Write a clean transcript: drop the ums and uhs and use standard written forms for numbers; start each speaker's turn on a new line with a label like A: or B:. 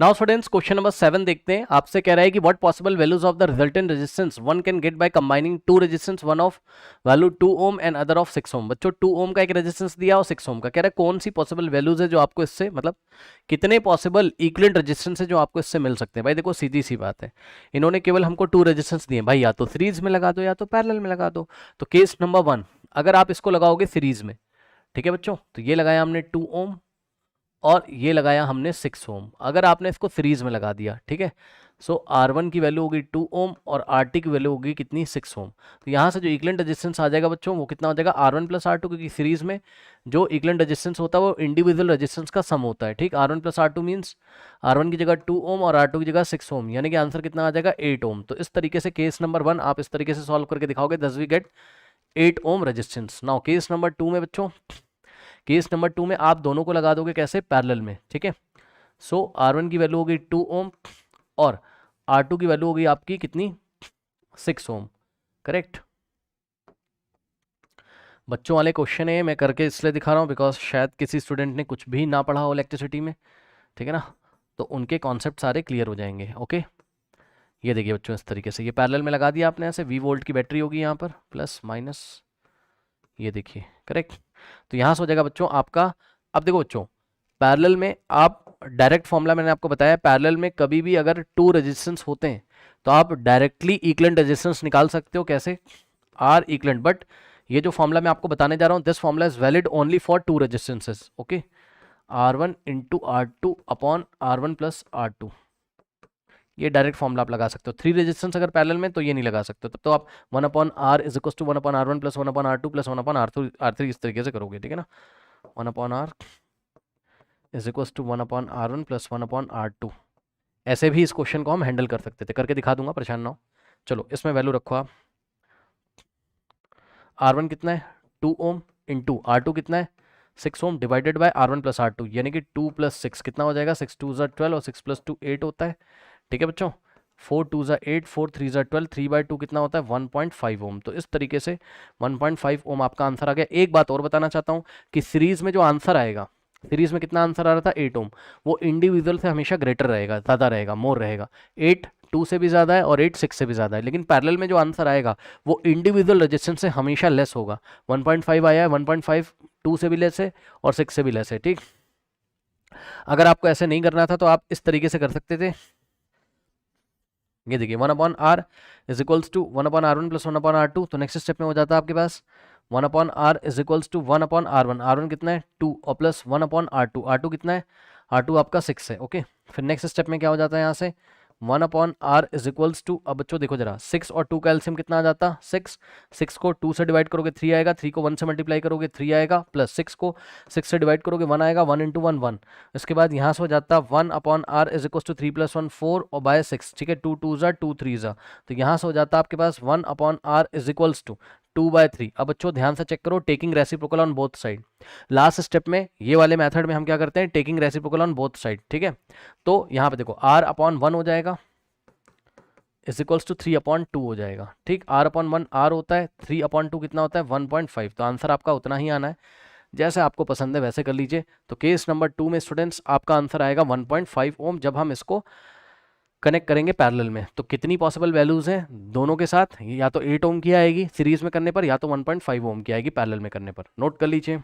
A: Now students question number 7 देखते हैं। आपसे कह रहा है कि what possible values of the resultant resistance one can get by combining two resistance, one of value 2 ohm and other of 6 ohm. बच्चों 2 ओम का एक रेजिस्टेंस दिया और 6 ओम का, कह रहा है कौन सी पॉसिबल वैल्यूज है जो आपको इससे, मतलब कितने पॉसिबल इक्विवेलेंट रेजिस्टेंस है जो आपको इससे मिल सकते हैं। भाई देखो सीधी सी बात है, इन्होंने केवल हमको 2 रेजिस्टेंस दिए, भाई या तो सीरीज में लगा दो या तो पैरेलल में लगा दो। तो केस नंबर 1, अगर आप इसको लगाओगे सीरीज में, ठीक है बच्चों, तो ये लगाया हमने 2 ओम और ये लगाया हमने 6 ओम। अगर आपने इसको सीरीज में लगा दिया, ठीक है, सो R1 की वैल्यू होगी 2 ओम और RT की वैल्यू होगी कितनी, 6 ओम। तो यहाँ से जो इक्विवेलेंट रेजिस्टेंस आ जाएगा बच्चों वो कितना हो जाएगा, R1 प्लस R2, क्योंकि सीरीज में जो इक्विवेलेंट रेजिस्टेंस होता है वो इंडिविजुअल रेजिस्टेंस का सम होता है। ठीक, R1 plus R2 means R1 की जगह 2 ओम और R2 की जगह 6 ओम, यानी कि आंसर कितना आ जाएगा, 8 ओम। तो इस तरीके से केस नंबर 1 आप इस तरीके से सॉल्व करके दिखाओगे, thus we get 8 ohm resistance. Now case number 2 में बच्चों, केस नंबर 2 में आप दोनों को लगा दोगे कैसे, पैरेलल में। ठीक है, सो R1 की वैल्यू होगी 2 ओम और R2 की वैल्यू होगी आपकी कितनी, 6 ओम। करेक्ट। बच्चों वाले क्वेश्चन है, मैं करके इसलिए दिखा रहा हूँ बिकॉज शायद किसी स्टूडेंट ने कुछ भी ना पढ़ा हो इलेक्ट्रिसिटी में, ठीक है ना, तो उनके कॉन्सेप्ट सारे क्लियर हो जाएंगे। ओके, ये देखिए बच्चों इस तरीके से ये पैरेलल में लगा दिया आपने ऐसे, V वोल्ट की बैटरी होगी यहाँ पर, प्लस माइनस, ये देखिए करेक्ट। तो यहाँ से हो जाएगा बच्चों आपका, अब देखो बच्चों पैरेलल में आप डायरेक्ट फॉर्मूला मैंने आपको बताया, पैरेलल में कभी भी अगर 2 रेजिस्टेंस होते हैं तो आप डायरेक्टली इक्विवेलेंट रेजिस्टेंस निकाल सकते हो, कैसे, R इक्विवेलेंट। बट ये जो फॉर्मूला मैं आपको बताने जा रहा हूँ, this formula is valid only for 2 resistances. Okay, R1 into R2 upon R1 plus R2, ये डायरेक्ट फॉर्मूला आप लगा सकते हो। 3 रेजिस्टेंस अगर पैरेलल में तो ये नहीं लगा सकते, तब तो आप 1 upon R is equal to 1 upon R1 plus 1 upon R2 plus 1 upon R3 इस तरीके से करोगे, ठीक है ना, 1 upon R is equal to 1 upon R1 plus 1 upon R2। ऐसे भी इस क्वेश्चन को हम हैंडल कर सकते थे, करके दिखा दूंगा, परेशान ना हो। चलो इसमें वैल्यू रखो आप, R1 कितना है 2 ओम इंटू R2 कितना है 6 ओम divided by R1 plus R2, यानी कि 2 प्लस 6 कितना हो जाएगा, 6 2 12 और 6 प्लस 2 8 होता है। ठीक है बच्चों, 4 2 8, 4 3 12, 3/2 कितना होता है 1.5 ओम। तो इस तरीके से 1.5 ओम आपका आंसर आ गया। एक बात और बताना चाहता हूँ कि सीरीज में जो आंसर आएगा, सीरीज में कितना आंसर आ रहा था 8 ओम, वो इंडिविजुअल से हमेशा ग्रेटर रहेगा, ज़्यादा रहेगा, मोर रहेगा। 8 2 से भी ज़्यादा है और 8 6 से भी ज़्यादा है, लेकिन पैरेलल में जो आंसर आएगा वो इंडिविजुअल रेजिस्टेंस से हमेशा लेस होगा। 1.5 आया है, 1.5 2 से भी लेस है और 6 से भी लेस है। ठीक, अगर आपको ऐसे नहीं करना था तो आप इस तरीके से कर सकते थे, ये देखिए 1 upon R is equals to 1 upon R1 plus 1 upon R2। तो नेक्स्ट स्टेप में हो जाता है आपके पास 1 upon R is equals to 1 upon R1, R1 कितना है 2 और प्लस 1 अपॉन R2, R2 कितना है, R2 आपका 6 है। ओके, फिर नेक्स्ट स्टेप में क्या हो जाता है यहाँ से 1 upon R is equals to, अब बच्चों देखो जरा 6 और 2 का एलसीएम कितना आ जाता, 6 को 2 से डिवाइड करोगे 3 आएगा, 3 को 1 से मल्टीप्लाई करोगे 3 आएगा, प्लस 6 को 6 से डिवाइड करोगे 1 आएगा, 1 इंटू 1 1। इसके बाद यहाँ से हो जाता 1 upon R is equal to 3 plus 1 4 और बाय 6। ठीक है, 2 2 ज़ा 2 3 ज़ा, तो यहाँ से हो जाता आपके पास 1 upon R is equals to 2/3। अब बच्चों ध्यान से चेक करो, taking reciprocal on both side. Last step में ये वाले मेथड में हम क्या करते हैं, taking reciprocal on both side. ठीक है, तो यहाँ पे देखो R अपॉन 1 हो जाएगा इज इक्वल्स टू 3 अपॉन 2 हो जाएगा। ठीक, R अपॉन 1 R होता है, 3 अपॉन 2 कितना होता है 1.5। तो आंसर आपका उतना ही आना है, जैसे आपको पसंद है वैसे कर लीजिए। तो केस नंबर 2 में स्टूडेंट्स आपका आंसर आएगा 1.5 ओम जब हम इसको कनेक्ट करेंगे पैरेलल में। तो कितनी पॉसिबल वैल्यूज हैं दोनों के साथ, या तो 8 ओम की आएगी सीरीज में करने पर, या तो 1.5 ओम की आएगी पैरेलल में करने पर। नोट कर लीजिए।